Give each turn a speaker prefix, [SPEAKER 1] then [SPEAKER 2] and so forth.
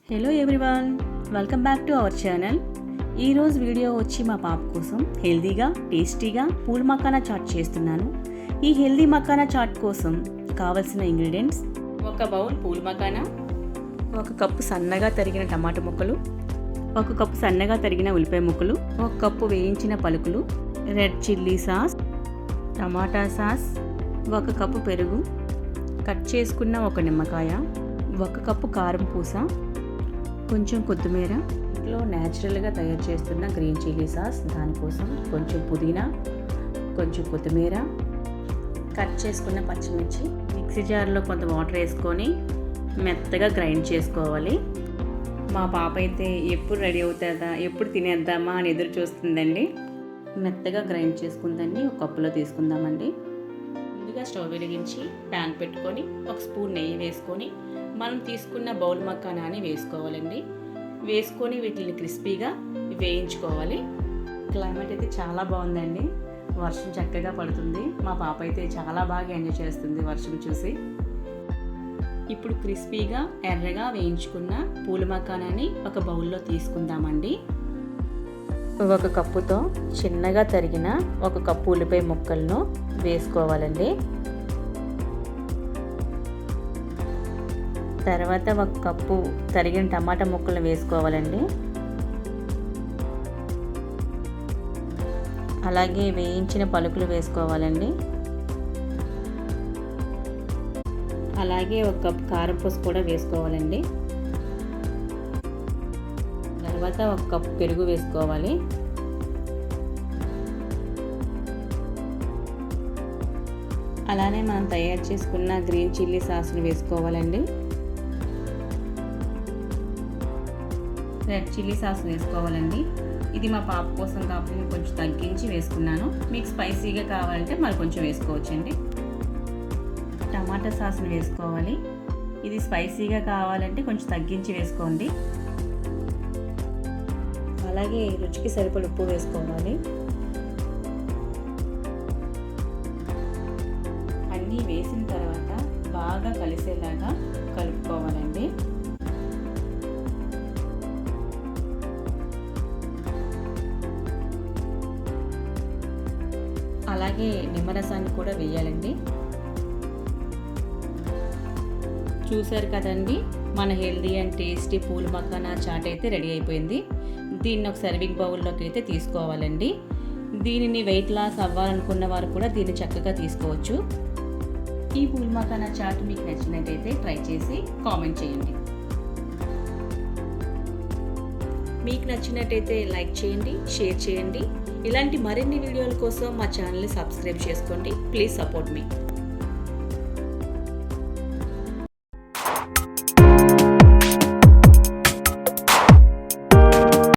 [SPEAKER 1] Hello everyone, welcome back to our channel. ఈరోజు video వచ్చి మా పాప కోసం హెల్దీగా టేస్టీగా పూల్ మకానా చాట్ చేస్తున్నాను. ఈ హెల్దీ మకానా చాట్ కోసం కావలసిన ingredients: 1 bowl pool makhana, 1 cup సన్నగా తరిగిన టమాటా ముక్కలు, 1 కప్పు సన్నగా తరిగిన ఉల్లిపాయ ముక్కలు, 1 కప్పు వేయించిన పలుకులు, రెడ్ చిల్లీ సాస్, టమాటా సాస్, 1 కప్పు పెరుగు, కట్ చేసుకున్న 1 నిమ్మకాయ, 1 కప్పు కారం పూస, కొంచెం కొత్తిమీర, ఇంట్లో న్యాచురల్గా తయారు చేస్తున్న గ్రీన్ చిల్లీ సాస్, దానికోసం కొంచెం పుదీనా, కొంచెం కొత్తిమీర, కట్ చేసుకున్న పచ్చిమిర్చి. మిక్సీ జార్లో కొంత వాటర్ వేసుకొని మెత్తగా గ్రైండ్ చేసుకోవాలి. మా పాప అయితే ఎప్పుడు రెడీ అవుతుందా, ఎప్పుడు తినేద్దామా అని ఎదురు చూస్తుందండి. మెత్తగా గ్రైండ్ చేసుకుందాన్ని ఒక కప్పులో తీసుకుందామండి. ముందుగా స్టవ్ వెలిగించి ప్యాన్ పెట్టుకొని 1 స్పూన్ నెయ్యి వేసుకొని మనం తీసుకున్న బౌల్ మకానాని వేసుకోవాలండి. వేసుకొని వీటిని క్రిస్పీగా వేయించుకోవాలి. క్లైమేట్ అయితే చాలా బాగుందండి, వర్షం చక్కగా పడుతుంది. మా పాప అయితే చాలా బాగా ఎంజాయ్ చేస్తుంది వర్షం చూసి. ఇప్పుడు క్రిస్పీగా ఎర్రగా వేయించుకున్న పూల మకానాని ఒక బౌల్లో తీసుకుందామండి. 1 కప్పుతో చిన్నగా తరిగిన 1 కప్పు ఉల్లిపాయ ముక్కలను వేసుకోవాలండి. తర్వాత 1 కప్పు తరిగిన టమాటా ముక్కలు వేసుకోవాలండి. అలాగే వేయించిన పలుకులు వేసుకోవాలండి. అలాగే 1 కప్పు కారం పూస కూడా వేసుకోవాలండి. తర్వాత 1 కప్పు పెరుగు వేసుకోవాలి. అలానే మనం తయారు చేసుకున్న గ్రీన్ చిల్లీ సాస్ని వేసుకోవాలండి. రెడ్ చిల్లీ సాస్ వేసుకోవాలండి. ఇది మా పాప కోసం కాబట్టి నేను కొంచెం తగ్గించి వేసుకున్నాను. మీకు స్పైసీగా కావాలంటే మరి కొంచెం వేసుకోవచ్చండి. టమాటా సాస్ని వేసుకోవాలి. ఇది స్పైసీగా కావాలంటే కొంచెం తగ్గించి వేసుకోండి. అలాగే రుచికి సరిపడ ఉప్పు వేసుకోవాలి. అన్నీ వేసిన తర్వాత బాగా కలిసేలాగా కలుపుకోవాలండి. అలాగే నిమ్మరసాన్ని కూడా వేయాలండి. చూసారు కదండి, మన healthy and tasty phool makhana chaat అయితే రెడీ అయిపోయింది. దీన్ని ఒక సర్వింగ్ బౌల్లోకి అయితే తీసుకోవాలండి. దీనిని వెయిట్ లాస్ అవ్వాలనుకున్న వారు కూడా దీన్ని చక్కగా తీసుకోవచ్చు. ఈ పూల్ మకానా చాట్ మీకు నచ్చినట్టయితే ట్రై చేసి కామెంట్ చేయండి. మీకు నచ్చినట్టయితే లైక్ చేయండి, షేర్ చేయండి. ఇలాంటి మరిన్ని వీడియోల కోసం మా ఛానల్ని సబ్స్క్రైబ్ చేసుకోండి. Please support me.